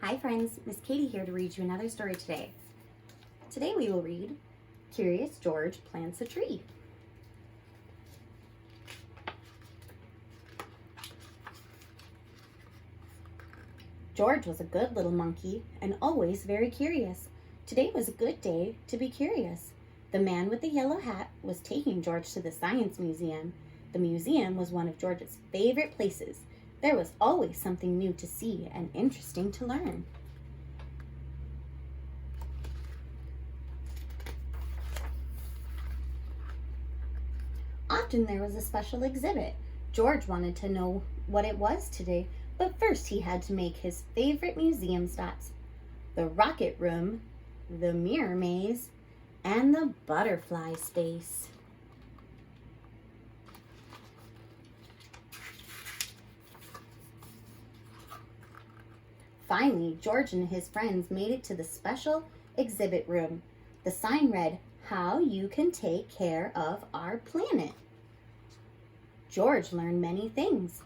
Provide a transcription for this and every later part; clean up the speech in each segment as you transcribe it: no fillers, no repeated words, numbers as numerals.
Hi friends, Miss Katie here to read you another story today. Today we will read Curious George Plants a Tree. George was a good little monkey and always very curious. Today was a good day to be curious. The man with the yellow hat was taking George to the Science Museum. The museum was one of George's favorite places. There was always something new to see and interesting to learn. Often there was a special exhibit. George wanted to know what it was today, but first he had to make his favorite museum stops: the rocket room, the mirror maze, and the butterfly space. Finally, George and his friends made it to the special exhibit room. The sign read, "How you can take care of our planet." George learned many things: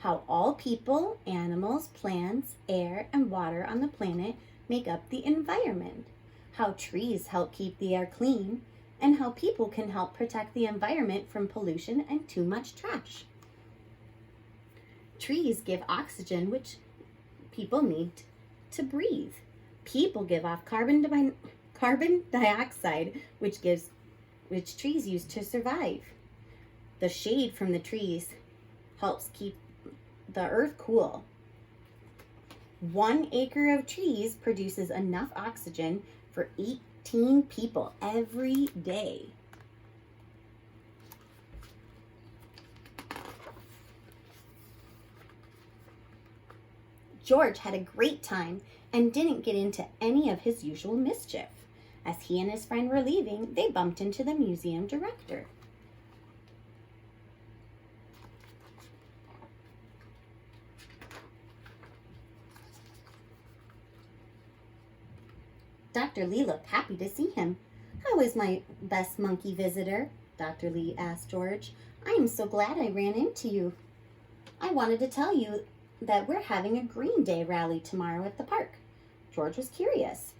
how all people, animals, plants, air, and water on the planet make up the environment, how trees help keep the air clean, and how people can help protect the environment from pollution and too much trash. Trees give oxygen, which people need to breathe. People give off carbon dioxide, which trees use to survive. The shade from the trees helps keep the earth cool. 1 acre of trees produces enough oxygen for 18 people every day. George had a great time and didn't get into any of his usual mischief. As he and his friend were leaving, they bumped into the museum director. Dr. Lee looked happy to see him. "How is my best monkey visitor?" Dr. Lee asked George. "I am so glad I ran into you. I wanted to tell you that we're having a Green Day rally tomorrow at the park." George was curious.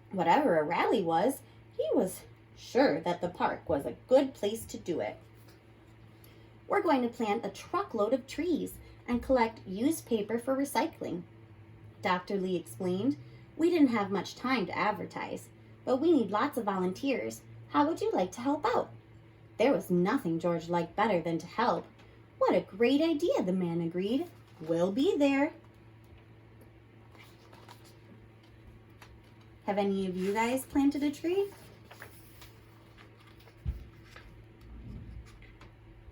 Whatever a rally was, he was sure that the park was a good place to do it. "We're going to plant a truckload of trees and collect used paper for recycling," Dr. Lee explained. "We didn't have much time to advertise, but we need lots of volunteers. How would you like to help out?" There was nothing George liked better than to help. "What a great idea," the man agreed. "We'll be there." Have any of you guys planted a tree?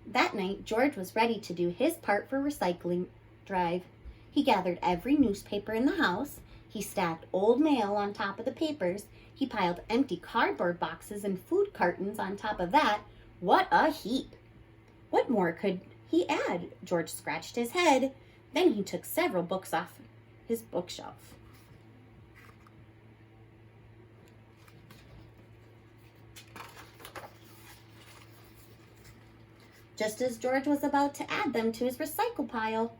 That night, George was ready to do his part for recycling drive. He gathered every newspaper in the house. He stacked old mail on top of the papers. He piled empty cardboard boxes and food cartons on top of that. What a heap! What more could he add? George scratched his head. Then he took several books off his bookshelf. Just as George was about to add them to his recycle pile,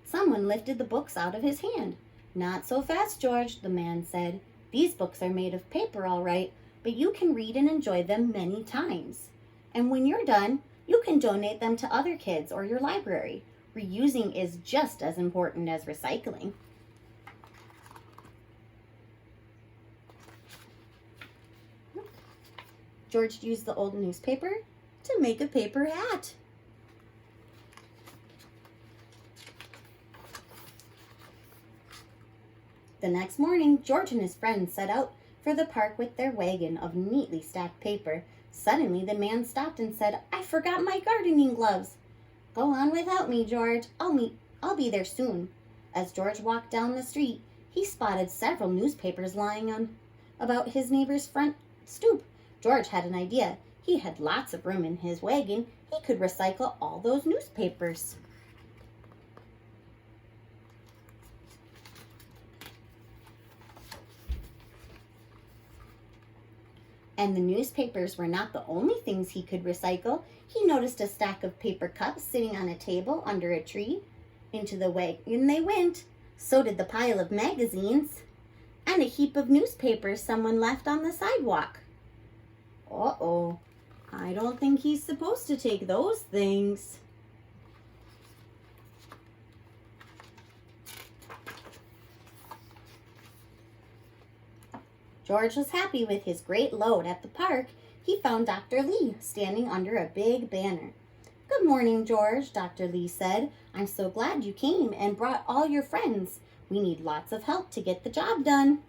someone lifted the books out of his hand. "Not so fast, George," the man said. "These books are made of paper, all right, but you can read and enjoy them many times. And when you're done, you can donate them to other kids or your library. Reusing is just as important as recycling." George used the old newspaper to make a paper hat. The next morning, George and his friends set out for the park with their wagon of neatly stacked paper. Suddenly, the man stopped and said, "I forgot my gardening gloves." "Go on without me, George. I'll be there soon." As George walked down the street, he spotted several newspapers lying on about his neighbor's front stoop. George had an idea. He had lots of room in his wagon. He could recycle all those newspapers. And the newspapers were not the only things he could recycle. He noticed a stack of paper cups sitting on a table under a tree. Into the wagon they went. So did the pile of magazines and a heap of newspapers someone left on the sidewalk. Uh-oh, I don't think he's supposed to take those things. George was happy with his great load. At the park, he found Dr. Lee standing under a big banner. "Good morning, George," Dr. Lee said. "I'm so glad you came and brought all your friends. We need lots of help to get the job done."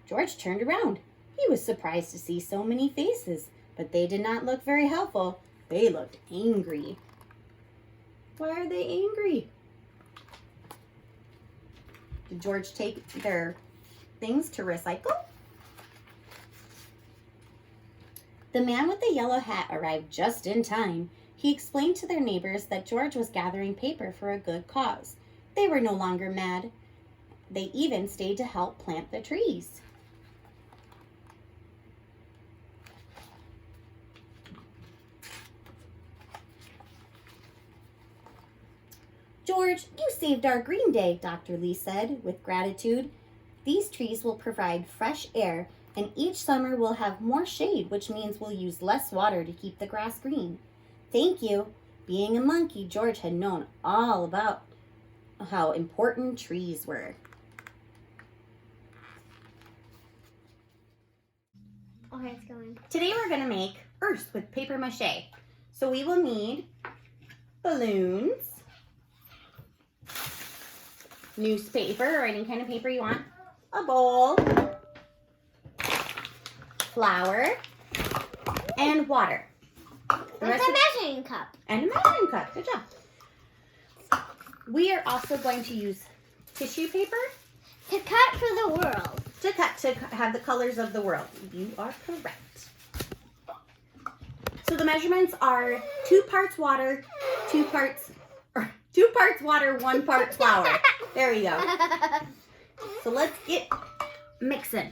George turned around. He was surprised to see so many faces, but they did not look very helpful. They looked angry. Why are they angry? Did George take their things to recycle? The man with the yellow hat arrived just in time. He explained to their neighbors that George was gathering paper for a good cause. They were no longer mad. They even stayed to help plant the trees. "George, you saved our green day," Dr. Lee said with gratitude. "These trees will provide fresh air, and each summer we'll have more shade, which means we'll use less water to keep the grass green." "Thank you." Being a monkey, George had known all about how important trees were. Okay, it's going. Today we're going to make Earth with paper mache. So we will need balloons, newspaper or any kind of paper you want, a bowl, flour, and water. And a measuring cup. And a measuring cup. Good job. We are also going to use tissue paper To cut for the world. to have the colors of the world. You are correct. So the measurements are 2 parts water, 2 parts water, 1 part flour. There we go. So let's get mixing.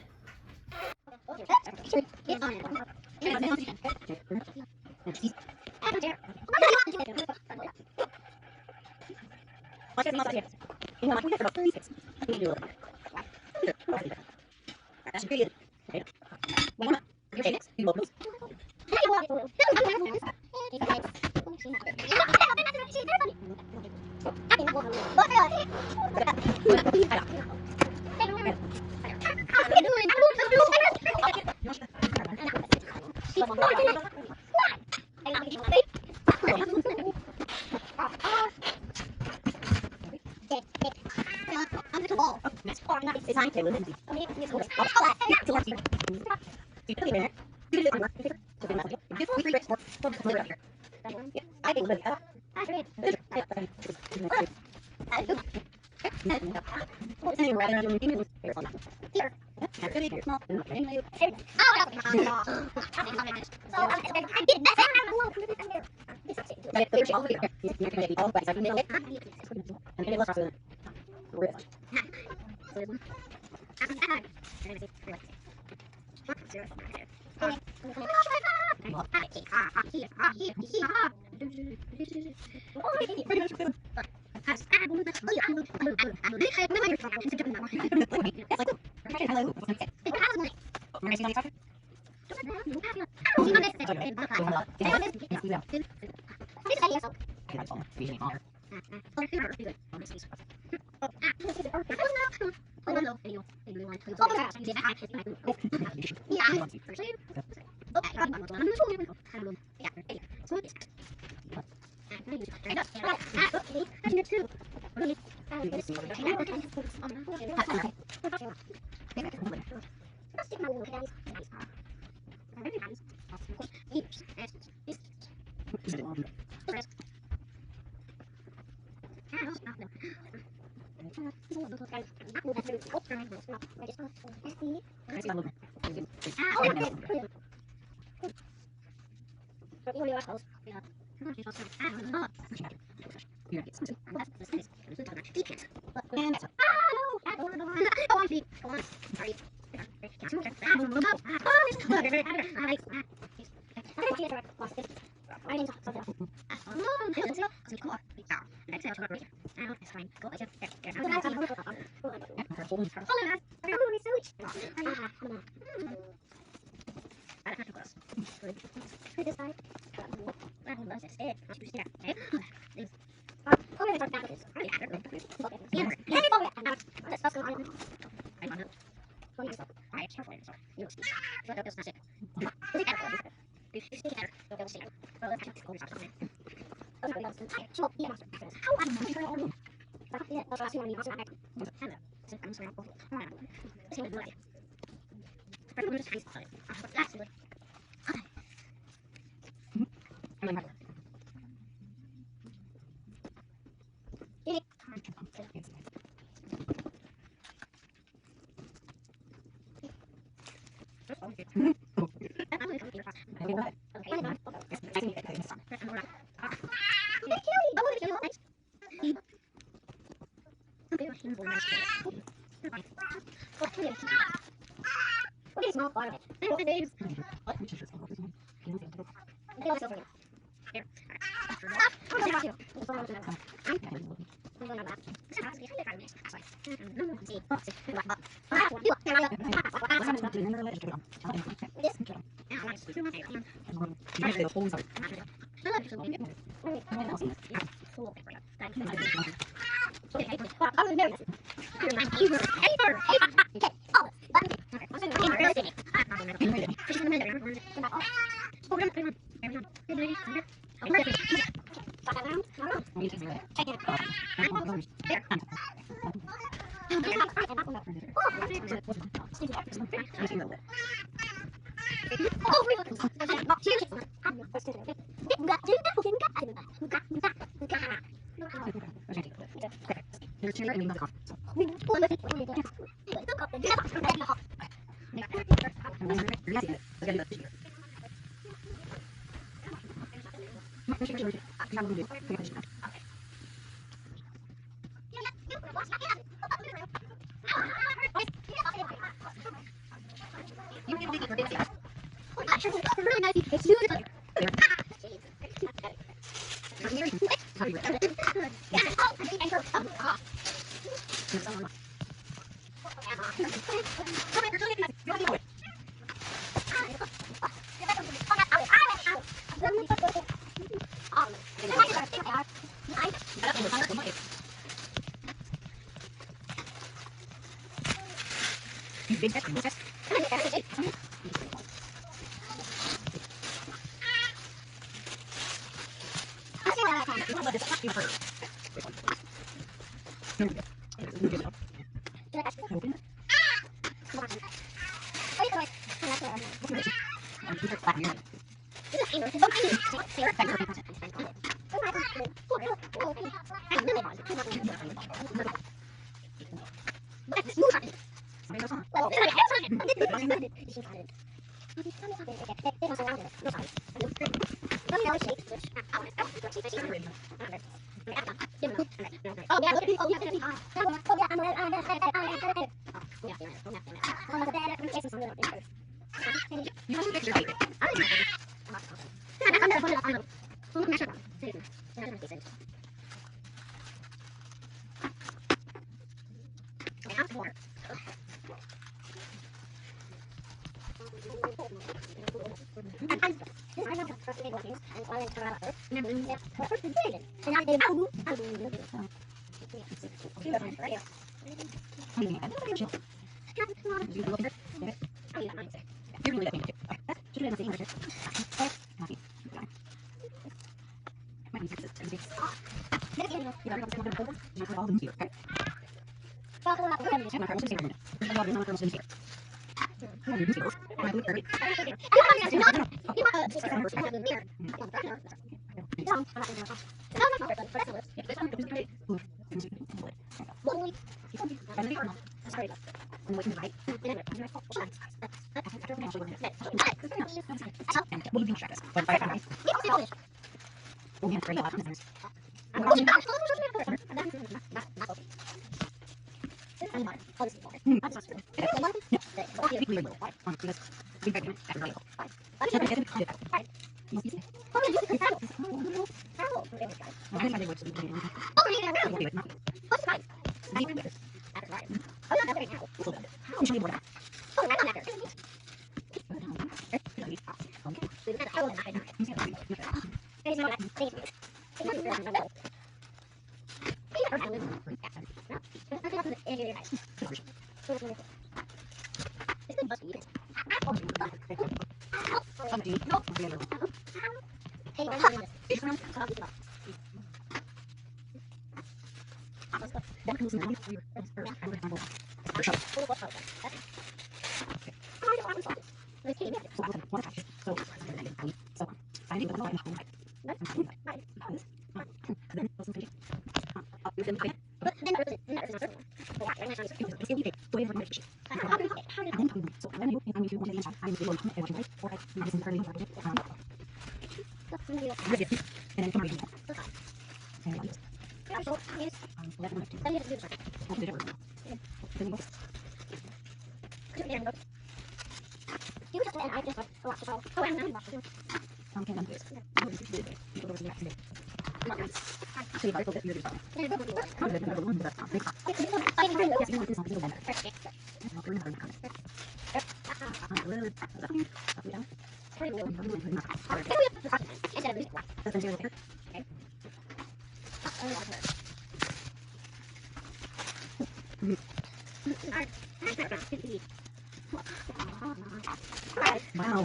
Wow.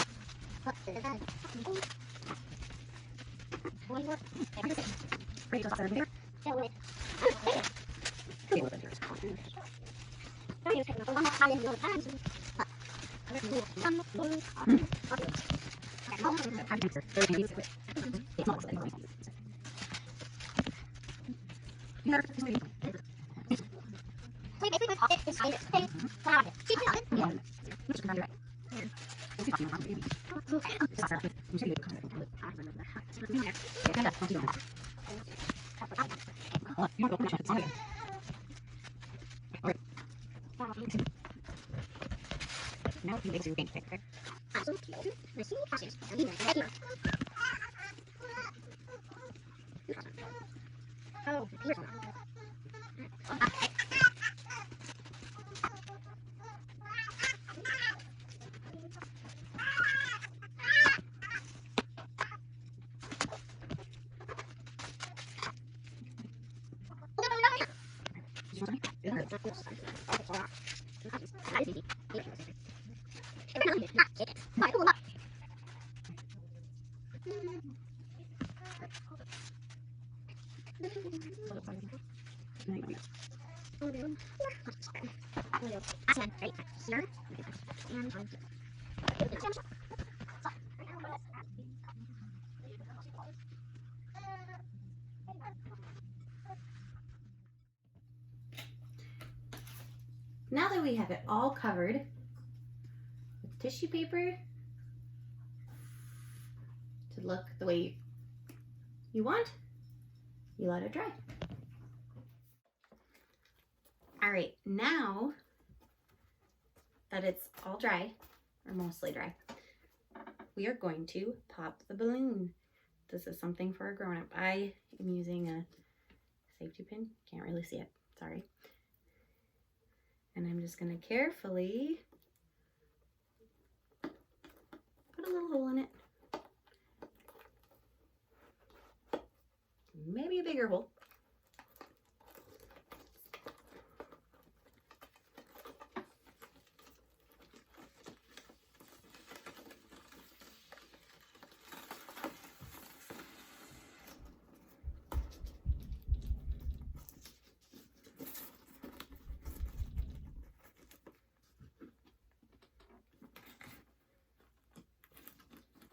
Now that we have it all covered with tissue paper to look the way you want, you let it dry. All right, now that it's all dry, or mostly dry, we are going to pop the balloon. This is something for a grown-up. I am using a safety pin. Can't really see it, sorry. And I'm just gonna carefully put a little hole in it. Maybe a bigger hole.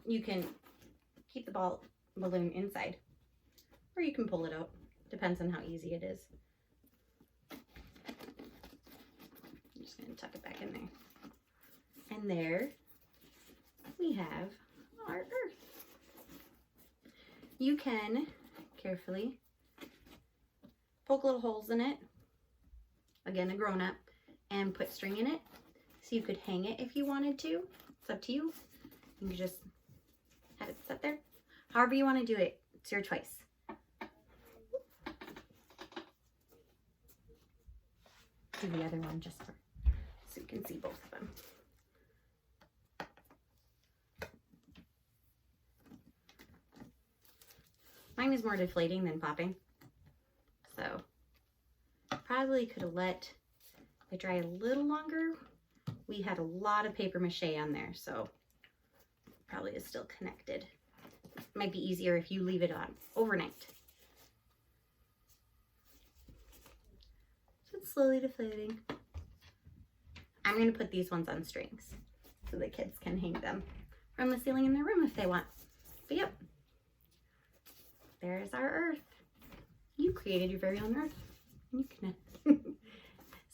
You can keep the balloon inside, or you can pull it out. Depends on how easy it is. I'm just going to tuck it back in there. And there we have our earth. You can carefully poke little holes in it, again a grown-up, and put string in it so you could hang it if you wanted to. It's up to you. You can just have it set there. However you want to do it, it's your choice. do the other one just so you can see both of them. Mine is more deflating than popping, so probably could have let it dry a little longer. We had a lot of paper mache on there, so probably is still connected. Might be easier if you leave it on overnight. So it's slowly deflating. I'm going to put these ones on strings so the kids can hang them from the ceiling in their room if they want. But yep, there's our earth. You created your very own earth. You can.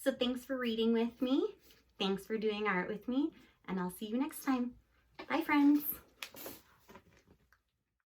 So thanks for reading with me. Thanks for doing art with me. And I'll see you next time. Bye, friends.